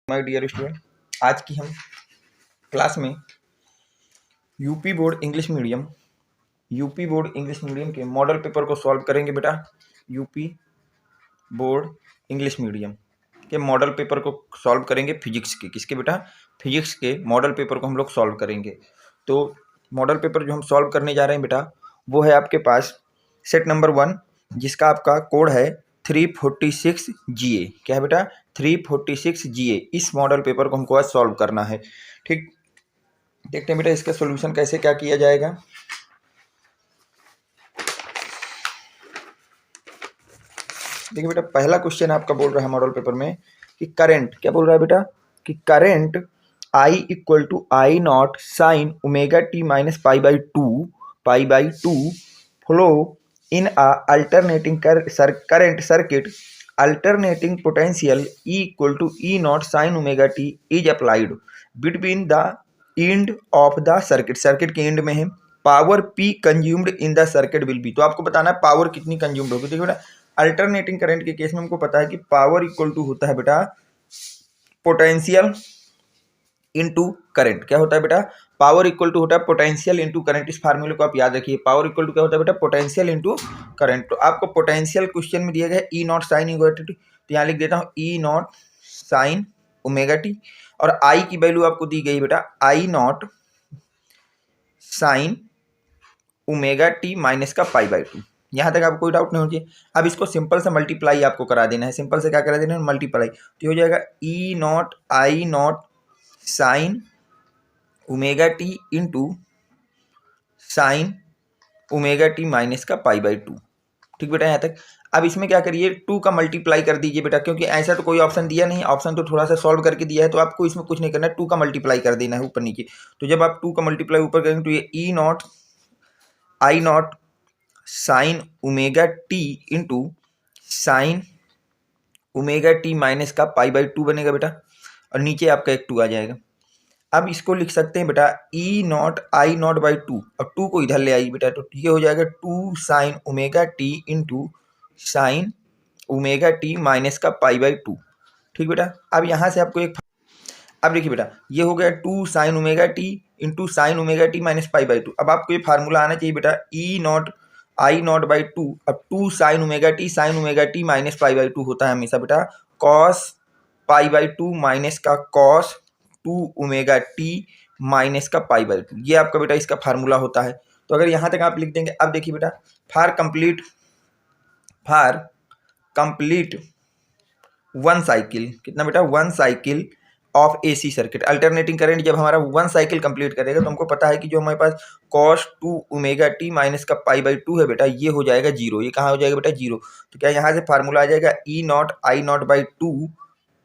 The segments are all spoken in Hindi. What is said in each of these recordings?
माय डियर स्टूडेंट, आज की हम क्लास में यूपी बोर्ड इंग्लिश मीडियम के मॉडल पेपर को सॉल्व करेंगे बेटा। यूपी बोर्ड इंग्लिश मीडियम के मॉडल पेपर को सॉल्व करेंगे फिजिक्स के। किसके बेटा? फिजिक्स के मॉडल पेपर को हम लोग सॉल्व करेंगे। तो मॉडल पेपर जो हम सॉल्व करने जा रहे हैं बेटा, वो है आपके पास सेट नंबर 1, जिसका आपका कोड है 346 GA। क्या है बेटा? 346 GA। इस मॉडल पेपर को हमको आज सॉल्व करना है। ठीक, देखते हैं बेटा इसका सॉल्यूशन कैसे क्या किया जाएगा। देखिए बेटा, पहला क्वेश्चन आपका बोल रहा है मॉडल पेपर में कि करंट, क्या बोल रहा है बेटा कि current I equal to I not sine omega T minus pi by two flow in a alternating current circuit alternating potential E equal to E not sine omega t is applied between the end of the circuit. Circuit के एंड में है। Power P consumed in the circuit will be. तो आपको बताना है पावर कितनी कंज्यूम्ड होगी। देखिए बेटा, अल्टरनेटिंग करंट के केस में हमको पता है कि पावर इक्वल टू होता है बेटा पोटेंशियल इनटू करंट। क्या होता है बेटा? पावर इक्वल टू होता है पोटेंशियल इनटू करंट। इस फार्मूले को आप याद रखिए। पावर इक्वल टू क्या होता है बेटा? Potential into current. तो आपको पोटेंशियल क्वेश्चन में दिया गया है E not sine omega T, तो यहाँ लिख देता हूँ E not sine omega T. और आई की वैल्यू आपको दी गई बेटा I not sine omega T minus का पाई/2। यहाँ तक आपको कोई डाउट नहीं होगी। अब इसको सिंपल से मल्टीप्लाई आपको करा देना है। सिंपल से क्या करा देना है? मल्टीप्लाई। तो हो जाएगा E nought I not sine omega T into sine omega T minus का पाई/2। ठीक बेटा, यहाँ तक। अब इसमें क्या करिए, 2 का मल्टीप्लाई कर दीजिए बेटा, क्योंकि ऐसा तो कोई ऑप्शन दिया नहीं। ऑप्शन तो थोड़ा सा सॉल्व करके दिया है, तो आपको इसमें कुछ नहीं करना है, 2 का मल्टीप्लाई कर देना है ऊपर नीचे। तो जब आप 2 का मल्टीप्लाई ऊपर करेंगे तो ये E nought I not sine omega T into sine omega T minus का पाई/2 बनेगा बेटा, और नीचे आपका एक 2 आ जाएगा। अब इसको लिख सकते हैं बेटा E nought I nought by 2, और 2 को इधर ले आई बेटा, तो ये हो जाएगा 2 sine omega T into sine omega T minus का पाई/2। ठीक बेटा, अब यहाँ से आपको एक, अब देखिए बेटा ये हो गया 2 sine omega T into sine omega T minus पाई/2। अब आपको ये फार्मूला आना चाहिए बेटा E nought I nought by 2। अब 2 साइन ओमेगा टी माइनस पाई/2 होता है हमेशा बेटा कॉस पाई/2 माइनस का कॉस 2 ओमेगा टी माइनस का पाई/2। ये आपका बेटा इसका फार्मूला होता है। तो अगर यहाँ तक आप लिख देंगे। अब देखिए बेटा, फार कंप्लीट 1 साइकिल, कितना बेटा? 1 cycle of AC circuit. Alternating current जब हमारा 1 साइकिल कंप्लीट करेगा तो हमको पता है कि जो हमारे पास cos 2 ओमेगा टी माइनस का पाई/2 है बेटा, ये हो जाएगा 0। ये कहाँ हो जाएगा बेटा? 0। तो क्या यहाँ से फार्मूला आ जाएगा E nought I nought by 2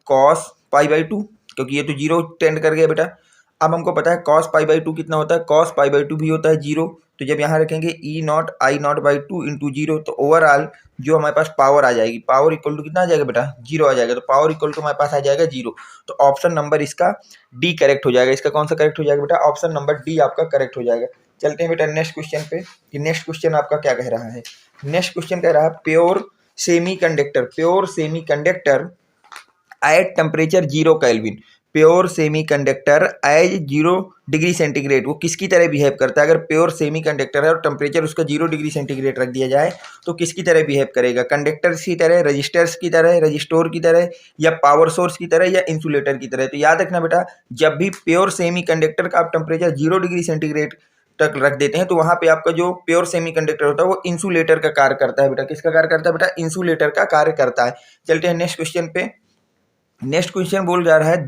cos पाई/2, क्योंकि ये तो 0 टेंड कर गया बेटा। अब हमको पता है कॉस पाई/2 कितना होता है? कॉस पाई/2 भी होता है 0। तो जब यहाँ रखेंगे E nought I nought by 2 into 0, तो ओवरऑल जो हमारे पास पावर आ जाएगी, पावर इक्वल टू कितना आ जाएगा बेटा? 0 आ जाएगा। तो पावर इक्वल टू हमारे पास आ जाएगा 0। तो ऑप्शन नंबर इसका डी करेक्ट हो जाएगा। इसका कौन सा करेक्ट हो जाएगा बेटा? ऑप्शन नंबर डी आपका करेक्ट हो जाएगा। चलते हैं बेटा नेक्स्ट क्वेश्चन पे कि नेक्स्ट क्वेश्चन आपका क्या कह रहा है। नेक्स्ट क्वेश्चन कह रहा है pure semiconductor at temperature 0 kelvin. Pure semiconductor as 0 degree centigrade, वो किसकी तरह बिहेव करता है? अगर प्योर सेमी कंडक्टर है और टेम्परेचर उसका 0 डिग्री सेंटीग्रेड रख दिया जाए तो किसकी तरह बिहेव करेगा? कंडक्टर्स की तरह, रजिस्टर्स की तरह, रजिस्टोर की तरह, या पावर सोर्स की तरह, या इंसुलेटर की तरह? तो याद रखना बेटा, जब भी प्योर सेमी कंडक्टर का आप टेम्परेचर 0 डिग्री सेंटीग्रेड तक रख देते हैं तो वहां पे आपका जो प्योर सेमी कंडक्टर होता है वो इंसुलेटर का कार्य करता है बेटा। किसका कार्य करता है बेटा? इंसुलेटर का कार्य करता है। चलते हैं नेक्स्ट क्वेश्चन पे। नेक्स्ट क्वेश्चन बोल जा रहा है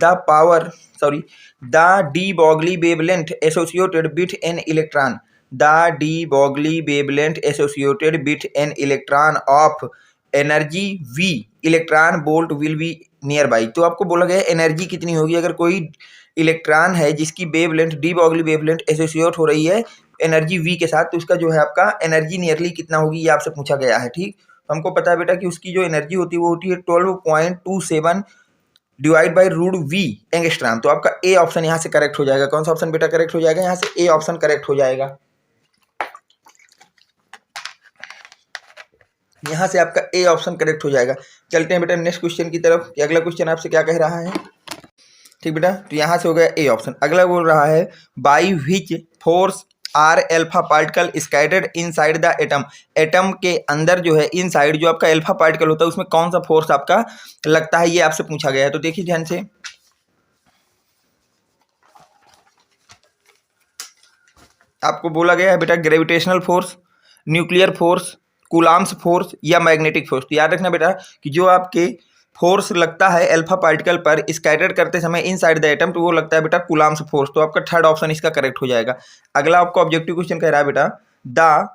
the de Broglie wavelength associated with an electron. The de Broglie wavelength associated with an electron of energy V electron volt will be nearby. तो आपको बोला गया एनर्जी कितनी होगी अगर कोई इलेक्ट्रॉन है जिसकी wavelength D Broglie wavelength associate हो रही है एनर्जी V के साथ, तो उसका जो है आपका एनर्जी नियरली कितना होगी, ये आपसे पूछा गया है। ठीक, तो हमको पता है बेटा कि उसकी जो एनर्जी होती है वो होती है 12.27 divide by root V angstrom. तो आपका ए ऑप्शन यहाँ से करेक्ट हो जाएगा। कौन सा ऑप्शन बेटा करेक्ट हो जाएगा? यहाँ से ए ऑप्शन करेक्ट हो जाएगा। यहाँ से आपका ए ऑप्शन करेक्ट हो जाएगा। चलते हैं बेटा नेक्स्ट क्वेश्चन की तरफ कि अगला क्वेश्चन आपसे क्या कह रहा है। ठीक बेटा, तो यहाँ से हो गया ए ऑप्शन। अगला बोल रहा है by which force are alpha particle scattered inside the atom. Atom के अंदर जो है इनसाइड जो आपका एल्फा पार्टिकल होता है उसमें कौन सा फोर्स आपका लगता है, ये आपसे पूछा गया है। तो देखिए ध्यान से, आपको बोला गया है बेटा gravitational force, nuclear force, coulombs force या मैग्नेटिक फोर्स। तो याद रखना बेटा कि जो आपके फोर्स लगता है अल्फा पार्टिकल पर स्कैटर्ड करते समय इनसाइड द एटम, तो वो लगता है बेटा कूलाम्स फोर्स। तो आपका थर्ड ऑप्शन इसका करेक्ट हो जाएगा। अगला आपको ऑब्जेक्टिव क्वेश्चन कह रहा है बेटा the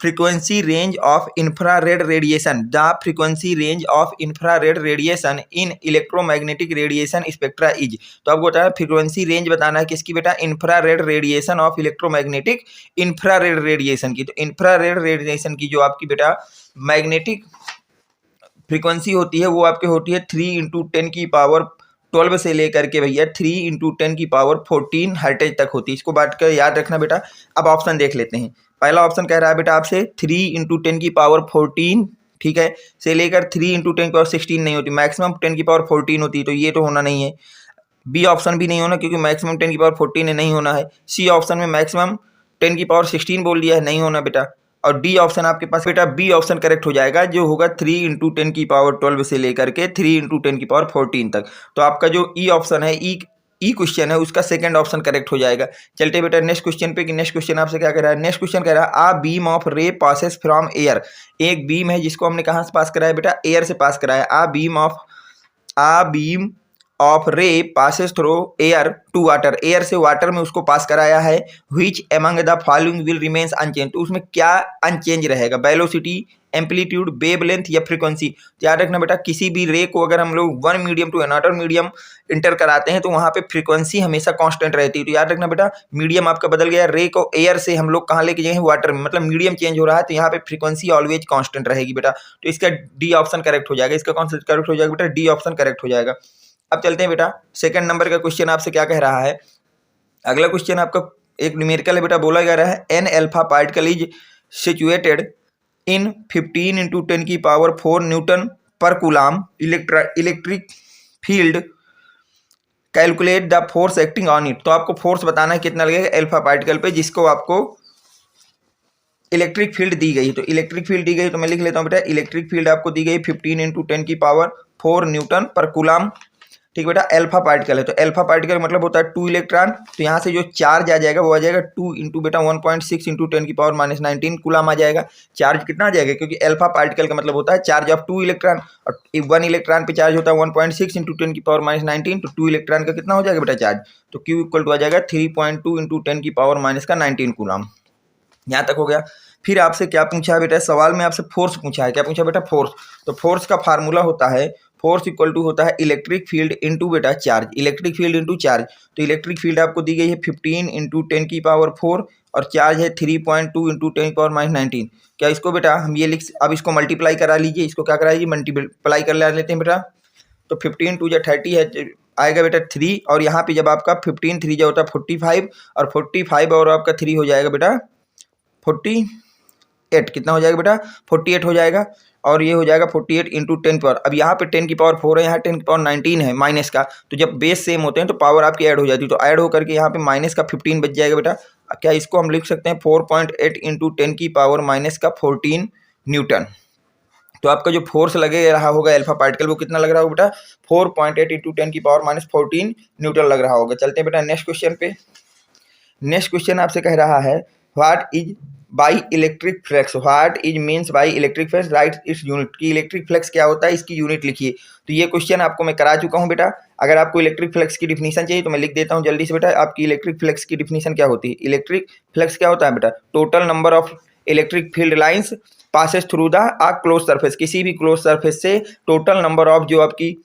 frequency range of infrared radiation, the frequency range of infrared radiation in electromagnetic radiation spectra is। तो आपको बताया फ्रीक्वेंसी रेंज बताना है किसकी बेटा, infrared radiation of electromagnetic infrared radiation की। तो इंफ्रारेड रेडिएशन की जो आपकी बेटा मैग्नेटिक फ्रीक्वेंसी होती है वो आपके होती है 3 × 10⁻12 से लेकर के भैया 3 × 10⁻14 हर्टेज तक होती है। इसको बात कर याद रखना बेटा। अब ऑप्शन देख लेते हैं। पहला ऑप्शन कह रहा है बेटा आपसे 3 × 10⁻14, ठीक है, से लेकर 3 × 10⁻16 नहीं होती, मैक्सिमम 10⁻14 होती है। तो ये तो होना नहीं है। बी ऑप्शन भी नहीं होना क्योंकि मैक्सिमम 10⁻14 नहीं होना है। सी ऑप्शन में मैक्सिमम 10⁻16 बोल दिया है, नहीं होना बेटा। और डी ऑप्शन आपके पास बेटा बी ऑप्शन करेक्ट हो जाएगा, जो होगा 3 × 10⁻12 से लेकर के 3 × 10⁻14 तक। तो आपका जो ई ऑप्शन है, ई क्वेश्चन है, उसका सेकंड ऑप्शन करेक्ट हो जाएगा। चलते बेटा नेक्स्ट क्वेश्चन पे कि नेक्स्ट क्वेश्चन आपसे क्या कह रहा है। नेक्स्ट क्वेश्चन कह रहा है a beam of ray passes from air. एक बीम है जिसको हमने कहाँ से पास कराया बेटा, एयर से पास कराया। A beam of ray passes through air to water, air से वाटर में उसको पास कराया है। Which among the following will remains unchange, तो उसमें क्या अनचेंज रहेगा, वेलोसिटी, एम्पलीट्यूड, वेवलेंथ या फ्रीक्वेंसी। तो याद रखना बेटा किसी भी रे को अगर हम लोग one medium to another medium enter कराते हैं तो वहां पे फ्रीक्वेंसी हमेशा कांस्टेंट रहती है। तो याद रखना बेटा मीडियम आपका बदल गया, रे को एयर से हम लोग कहाँ लेके जाए वाटर में, मतलब मीडियम चेंज हो रहा है, तो यहाँ पे फ्रीक्वेंसी ऑलवेज कांस्टेंट रहेगी बेटा। तो इसका डी ऑप्शन करेक्ट हो जाएगा। इसका कौन सा करेक्ट हो जाएगा बेटा, डी ऑप्शन करेक्ट हो जाएगा। अब चलते हैं बेटा सेकंड नंबर का क्वेश्चन आपसे क्या कह रहा है। अगला क्वेश्चन आपका एक न्यूमेरिकल है बेटा, बोला जा रहा है an alpha particle is situated in 15 × 10⁻4 newton per coulomb electric field, calculate the force acting on it. तो आपको फोर्स बताना है कितना लगेगा अल्फा पार्टिकल पे जिसको आपको इलेक्ट्रिक फील्ड दी गई। तो इलेक्ट्रिक फील्ड दी गई तो मैं लिख लेता हूँ बेटा, इलेक्ट्रिक फील्ड आपको दी गई 15 × 10⁻4 न्यूटन पर कूलाम, ठीक बेटा। अल्फा पार्टिकल है तो अल्फा पार्टिकल मतलब होता है 2 इलेक्ट्रॉन। तो यहाँ से जो चार्ज आ जाएगा वो आ जाएगा 2 इंटू बेटा 1.6 × 10⁻−19 कूलाम आ जाएगा। चार्ज कितना आ जाएगा, क्योंकि अल्फा पार्टिकल का मतलब होता है चार्ज ऑफ 2 इलेक्ट्रॉन, और 1 इलेक्ट्रॉन पे चार्ज होता है 1.6 × 10⁻−19, तो 2 इलेक्ट्रॉन का कितना हो जाएगा बेटा चार्ज, तो Q इक्वल टू आ जाएगा 3.2 × 10⁻−19 कूलाम। यहाँ तक हो गया। फिर आपसे क्या पूछा है बेटा, सवाल में आपसे फोर्स पूछा है। क्या पूछा बेटा, फोर्स। तो फोर्स का फार्मूला होता है, फोर्स इक्वल टू होता है इलेक्ट्रिक फील्ड इनटू बेटा charge, electric field into charge. तो इलेक्ट्रिक फील्ड आपको दी गई है 15 × 10⁻4 और चार्ज है 3.2 × 10⁻−19। क्या इसको बेटा हम ये लिख, अब इसको मल्टीप्लाई करा लीजिए, इसको क्या करा लीजिए मल्टीप्लाई कर लेते हैं बेटा। तो 15 2 × 30 है, आएगा बेटा 3, और यहाँ पे जब आपका 15 3 जो होता है 45, और 45 और आपका 3 हो जाएगा बेटा 48, कितना हो जाएगा बेटा 48 हो जाएगा। और ये हो जाएगा 48 × 10 पावर। अब यहाँ पे 10⁻4 है, यहाँ 10⁻19 है माइनस का, तो जब बेस सेम होते हैं तो पावर आपकी ऐड हो जाती है। तो ऐड होकर के यहाँ पे माइनस का 15 बच जाएगा बेटा। क्या इसको हम लिख सकते हैं 4.8 × 10⁻14 न्यूटन। तो आपका जो फोर्स लगे रहा होगा अल्फा पार्टिकल वो कितना लग रहा होगा बेटा 4.8 × 10⁻14 न्यूटन लग रहा होगा। चलते हैं बेटा नेक्स्ट क्वेश्चन पे। नेक्स्ट क्वेश्चन आपसे कह रहा है what is by electric flux, what is means by electric flux, right its unit. की इलेक्ट्रिक फ्लक्स क्या होता है, इसकी यूनिट लिखिए। तो ये क्वेश्चन आपको मैं करा चुका हूँ बेटा। अगर आपको इलेक्ट्रिक फ्लक्स की डिफिनीशन चाहिए तो मैं लिख देता हूँ जल्दी से बेटा। आपकी इलेक्ट्रिक फ्लक्स की डिफिनीशन क्या होती है, इलेक्ट्रिक फ्लक्स क्या होता है बेटा, total number of electric field lines passes through the uh close surface, किसी भी क्लोज सरफेस से टोटल नंबर ऑफ जो आपकी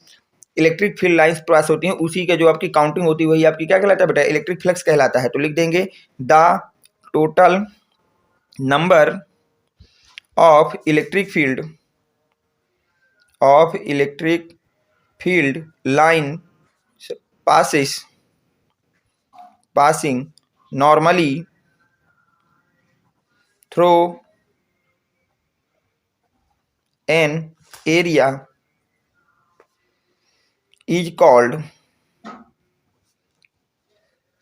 इलेक्ट्रिक फील्ड लाइंस पास होती हैं उसी का जो आपकी काउंटिंग होती है वही आपकी क्या कहलाता है बेटा, इलेक्ट्रिक फ्लक्स कहलाता है। तो लिख देंगे the total number of electric field line passing normally through an area is called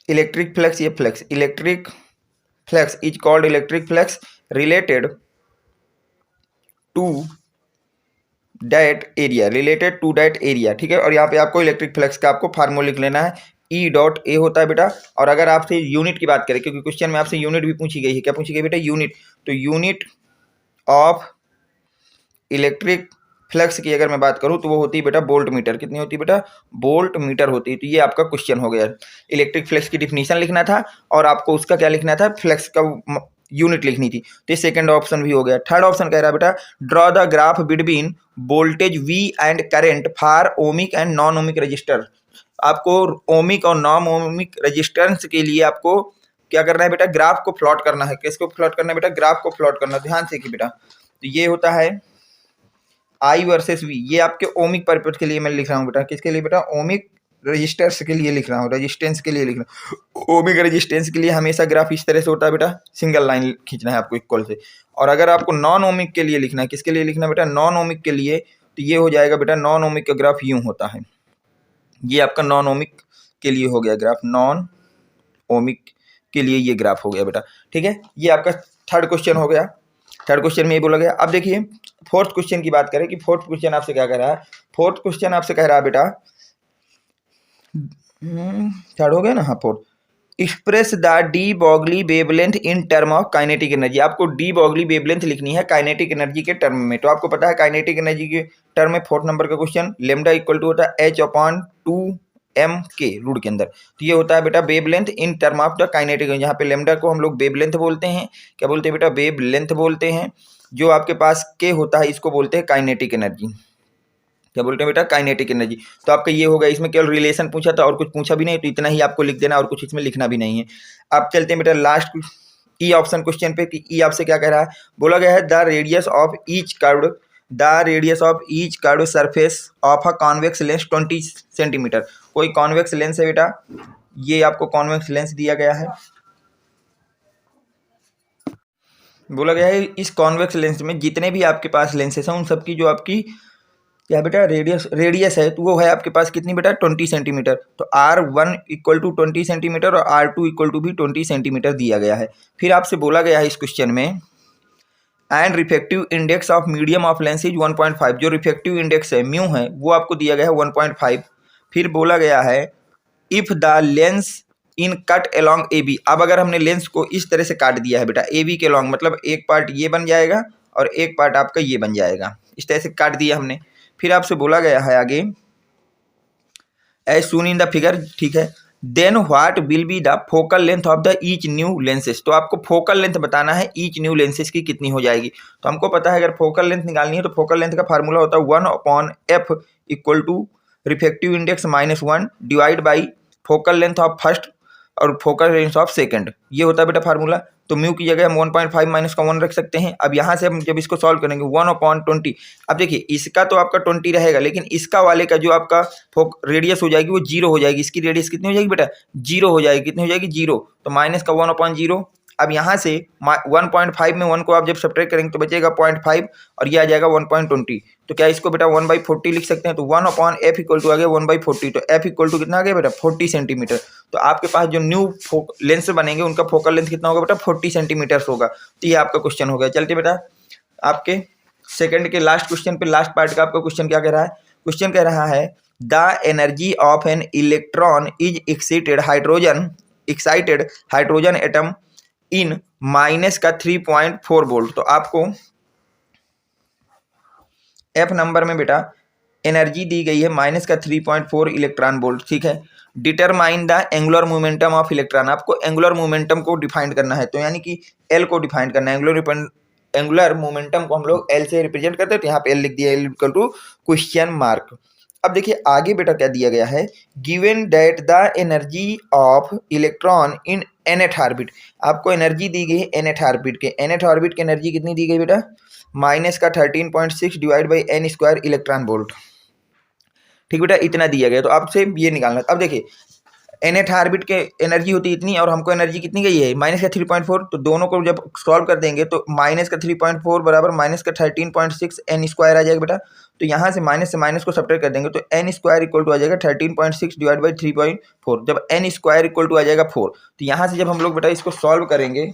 electric flux, ये flux, electric flux is called electric flux related to related to that area, ठीक है। और यहाँ पे आपको इलेक्ट्रिक फ्लक्स का आपको फार्मूला लिख लेना है, ई डॉट ए होता है बेटा। और अगर आपसे यूनिट की बात करें, क्योंकि क्वेश्चन में आपसे यूनिट भी पूछी गई है, क्या पूछी गई बेटा, यूनिट, तो यूनिट ऑफ इलेक्ट्रिक फ्लक्स की अगर मैं बात करूं तो वो होती है बेटा वोल्ट मीटर। कितनी होती है बेटा, वोल्ट मीटर होती है। तो ये आपका क्वेश्चन हो गया, इलेक्ट्रिक फ्लक्स की डिफिनीशन लिखना था और आपको उसका क्या लिखना था, फ्लक्स का यूनिट लिखनी थी। तो ये सेकंड ऑप्शन भी हो गया। थर्ड ऑप्शन कह रहा है बेटा, draw the graph between voltage V and current for ohmic and non ohmic register. आपको ओमिक और नॉन ओमिक रजिस्टेंस के लिए आपको क्या करना है बेटा, ग्राफ को प्लॉट करना है। किसको प्लॉट करना है बेटा, ग्राफ को प्लॉट करना। ध्यान से कि बेटा, तो ये होता है आई वर्सेस वी, ये आपके ओमिक पर्पज के लिए मैं लिख रहा हूँ बेटा। किसके लिए बेटा, ओमिक रजिस्टर्स के लिए लिख रहा हूँ, रेजिस्टेंस के लिए लिख रहा हूँ। ओमिक रेजिस्टेंस के लिए हमेशा ग्राफ इस तरह से होता है बेटा, सिंगल लाइन खींचना है आपको इक्वल से। और अगर आपको नॉन ओमिक के लिए लिखना है, किसके लिए लिखना है बेटा, नॉन ओमिक के लिए, तो ये हो जाएगा बेटा, नॉन ओमिक का ग्राफ यूँ होता है। ये आपका नॉन ओमिक के लिए हो गया ग्राफ, नॉन ओमिक के लिए ये ग्राफ हो गया बेटा, ठीक है। ये आपका थर्ड क्वेश्चन हो गया। थर्ड क्वेश्चन में ये बोला गया। अब देखिए फोर्थ क्वेश्चन की बात करें कि फोर्थ क्वेश्चन आपसे क्या कह रहा है। फोर्थ क्वेश्चन आपसे कह रहा है बेटा, थर्ड हो गया ना, हाँ fourth, express the de Broglie wavelength in term of kinetic energy. आपको डी बॉगली वेवलेंथ लिखनी है काइनेटिक एनर्जी के टर्म में। तो आपको पता है काइनेटिक एनर्जी के टर्म में फोर्थ नंबर का क्वेश्चन, लेमडा इक्वल टू होता है H/2m के रूट के अंदर। तो ये होता है बेटा wavelength in term of the kinetic, यहाँ पे लेमडा को हम लोग वेवलेंथ बोलते हैं। क्या बोलते हैं बेटा, वेवलेंथ बोलते हैं। जो आपके पास के होता है इसको बोलते हैं काइनेटिक एनर्जी। क्या बोलते हैं बेटा, काइनेटिक एनर्जी। तो आपका ये होगा, इसमें केवल रिलेशन पूछा था और कुछ पूछा भी नहीं, तो इतना ही आपको लिख देना और कुछ इसमें लिखना भी नहीं है। अब चलते हैं बेटा लास्ट ई ऑप्शन क्वेश्चन पे कि ई आपसे क्या कह रहा है। बोला गया है the radius of each curved, the radius of each curved surface of a convex lens 20 centimetre. कोई कॉन्वेक्स लेंस है बेटा, ये आपको कॉन्वेक्स लेंस दिया गया है। बोला गया है इस कॉन्वेक्स लेंस में जितने भी आपके पास लेंसेस हैं उन सबकी जो आपकी क्या बेटा रेडियस है, तो वो है आपके पास कितनी बेटा, 20 सेंटीमीटर। तो R1 इक्वल टू 20 सेंटीमीटर और R2 इक्वल टू भी 20 सेंटीमीटर दिया गया है। फिर आपसे बोला गया है इस क्वेश्चन में, and reflective index of medium of lens is 1.5। जो रिफ्लेक्टिव इंडेक्स है म्यू है वो आपको दिया गया है 1.5। फिर बोला गया है if the lens in cut along A B. अब अगर हमने लेंस को इस तरह से काट दिया है बेटा ए बी के अलॉन्ग, मतलब एक पार्ट ये बन जाएगा और एक पार्ट आपका ये बन जाएगा, इस तरह से काट दिया हमने। फिर आपसे बोला गया है आगे as shown in the figure, ठीक है, then what will be the focal length of the each new lenses. तो आपको फोकल लेंथ बताना है ईच न्यू लेंसेज की कितनी हो जाएगी। तो हमको पता है अगर फोकल लेंथ निकालनी है तो फोकल लेंथ का फार्मूला होता है 1/f equal to reflective index -1 divide by focal length of first और फोकल लेंथ ऑफ सेकंड, ये होता है बेटा फार्मूला। तो म्यू की जगह हम 1.5 माइनस का 1 रख सकते हैं। अब यहाँ से हम जब इसको सॉल्व करेंगे 1/20। अब देखिए इसका तो आपका 20 रहेगा, लेकिन इसका वाले का जो आपका रेडियस हो जाएगी वो 0 हो जाएगी। इसकी रेडियस कितनी हो जाएगी बेटा, 0 हो जाएगी। कितनी हो जाएगी, 0। तो माइनस का 1/0। अब यहाँ से 1.5 में 1 को आप जब सब्ट्रैक्ट करेंगे तो बचेगा 0.5 और ये आ जाएगा 1.20। तो क्या इसको बेटा 1/40 लिख सकते हैं। तो 1/f इक्वल टू आ गया 1/40। तो f इक्वल टू कितना आ गया बेटा, 40 सेंटीमीटर। तो आपके पास जो न्यू लेंस बनेंगे उनका फोकल लेंथ कितना होगा बेटा, 40 सेंटीमीटर होगा। तो ये आपका क्वेश्चन हो गया। चलते बेटा आपके सेकंड के लास्ट क्वेश्चन पे, लास्ट पार्ट का आपका क्वेश्चन क्या कह रहा है। क्वेश्चन कह रहा है the energy of an electron is excited hydrogen atom in minus का 3.4 वोल्ट। तो आपको एफ नंबर में बेटा एनर्जी दी गई है माइनस का 3.4 इलेक्ट्रॉन वोल्ट, ठीक है। Determine the angular momentum of electron. आपको एंगुलर मोमेंटम को डिफाइन करना है, तो यानी कि एल को डिफाइन करना है। एंगुलर मोमेंटम को हम लोग एल से रिप्रेजेंट करते हैं, तो यहाँ पे एल लिख दिया, L equal to question mark. अब देखिए आगे बेटा क्या दिया गया है, given that the energy of electron in nth orbit. आपको एनर्जी दी गई है nth ऑर्बिट के, nth ऑर्बिट की एनर्जी कितनी दी गई बेटा, माइनस का 13.6 divide by n square electron volt, ठीक बेटा, इतना दिया गया। तो आपसे ये निकालना। अब देखिए nth ऑर्बिट के एनर्जी होती है इतनी और हमको एनर्जी कितनी गई है माइनस का 3.4, तो दोनों को जब सॉल्व कर देंगे तो माइनस का 3.4 बराबर माइनस का 13.6 एन स्क्वायर आ जाएगा बेटा। तो यहाँ से माइनस को सब्ट्रैक्ट कर देंगे तो एन स्क्वायर इक्वल टू आ जाएगा 13.6 डिवाइड बाई 3.4। जब एन स्क्वायर इक्वल टू आ जाएगा 4, तो यहाँ से जब हम लोग बेटा इसको सॉल्व करेंगे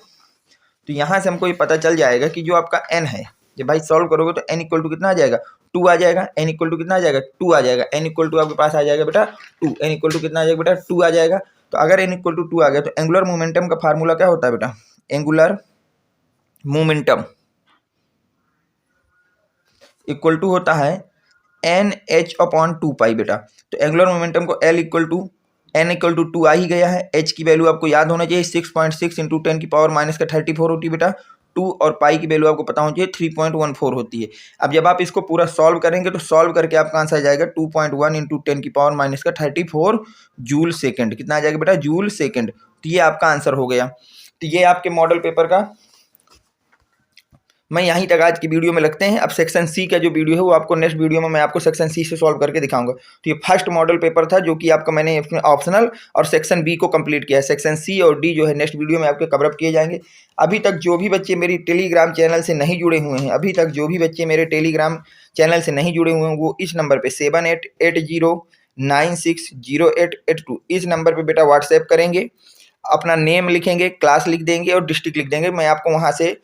तो यहाँ से हमको ये पता चल जाएगा कि जो आपका n है, जब भाई सॉल्व करोगे तो n इक्वल टू कितना आ जाएगा 2 आ जाएगा। n इक्वल टू कितना आ जाएगा 2 आ जाएगा। n इक्वल टू आपके पास आ जाएगा बेटा 2। n इक्वल टू कितना आ जाएगा बेटा 2 आ जाएगा। तो अगर n इक्वल टू 2 आ गया तो एंगुलर मोमेंटम का फार्मूला क्या होता है बेटा, एंगुलर मोमेंटम इक्वल टू होता है NH/2 बेटा। तो एंगुलर मोमेंटम को L equal to n equal to 2 आ ही गया है। h की वैल्यू आपको याद होना चाहिए 6.6 इंटू 10 की पावर माइनस का 34 होती है बेटा। 2 और पाई की वैल्यू आपको पता होनी चाहिए 3.14 होती है। अब जब आप इसको पूरा सॉल्व करेंगे तो सॉल्व करके आपका आंसर आ जाएगा 2.1 इंटू 10 की पावर माइनस का 34 जूल सेकेंड। कितना आ जाएगा बेटा जूल सेकेंड। तो ये आपका आंसर हो गया। तो ये आपके मॉडल पेपर का मैं यहीं तक आज की वीडियो में लगते हैं। अब सेक्शन सी का जो वीडियो है वो आपको नेक्स्ट वीडियो में मैं आपको सेक्शन सी से सॉल्व करके दिखाऊंगा। तो ये फर्स्ट मॉडल पेपर था जो कि आपका मैंने ऑप्शनल और सेक्शन बी को कंप्लीट किया है। सेक्शन सी और डी जो है नेक्स्ट वीडियो में आपके कवरअप किए जाएंगे। अभी तक जो भी बच्चे मेरी टेलीग्राम चैनल से नहीं जुड़े हुए हैं, अभी तक जो भी बच्चे मेरे टेलीग्राम चैनल से नहीं जुड़े हुए हैं वो इस नंबर पर 7880960882 इस नंबर पर बेटा व्हाट्सएप करेंगे, अपना नेम लिखेंगे, क्लास लिख देंगे और डिस्ट्रिक्ट लिख देंगे। मैं आपको वहाँ से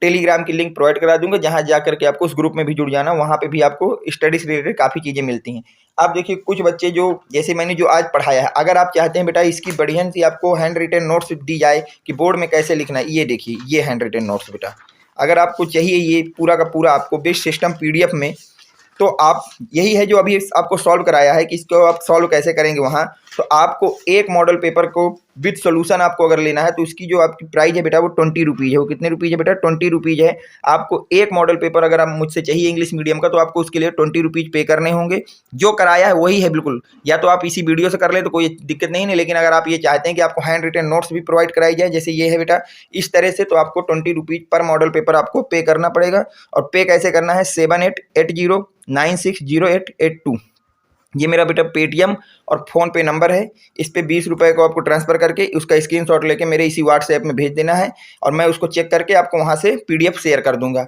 टेलीग्राम की लिंक प्रोवाइड करा दूंगा, जहां जा करके आपको उस ग्रुप में भी जुड़ जाना। वहां पे भी आपको स्टडी से रिलेटेड काफ़ी चीज़ें मिलती हैं। अब देखिए कुछ बच्चे जो जैसे मैंने जो आज पढ़ाया है, अगर आप चाहते हैं बेटा इसकी बढ़िया सी आपको हैंड रिटन नोट्स दी जाए कि बोर्ड में कैसे लिखना है, ये देखिए ये हैंड रिटन नोट्स बेटा। अगर आपको चाहिए ये पूरा का पूरा आपको बेस्ट सिस्टम PDF में, तो आप यही है जो अभी आपको सॉल्व कराया है कि इसको आप सॉल्व कैसे करेंगे वहाँ। तो आपको एक मॉडल पेपर को विद सोल्यूशन आपको अगर लेना है तो इसकी जो आपकी प्राइस है बेटा वो 20 रुपीज़ है। वो कितने रुपीज़ है बेटा 20 रुपीज़ है। आपको एक मॉडल पेपर अगर आप मुझसे चाहिए इंग्लिश मीडियम का तो आपको उसके लिए 20 रुपीज़ पे करने होंगे। जो कराया है वही है बिल्कुल, या तो आप इसी वीडियो से कर ले तो कोई दिक्कत नहीं है। लेकिन अगर आप ये चाहते हैं कि आपको हैंड रिटन नोट्स भी प्रोवाइड कराई जाए जैसे ये है बेटा इस तरह से, तो आपको 20 रुपीज़ पर मॉडल पेपर आपको पे करना पड़ेगा। और पे कैसे करना है 7880960882 ये मेरा बेटा पेटीएम और फ़ोन पे नंबर है। इस पे 20 रुपये को आपको ट्रांसफ़र करके उसका स्क्रीनशॉट लेके मेरे इसी व्हाट्सएप में भेज देना है और मैं उसको चेक करके आपको वहाँ से PDF शेयर कर दूंगा।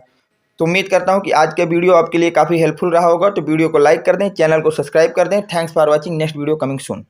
तो उम्मीद करता हूँ कि आज का वीडियो आपके लिए काफ़ी हेल्पफुल रहा होगा। तो वीडियो को लाइक कर दें, चैनल को सब्सक्राइब कर दें। Thanks for watching. Next video coming soon.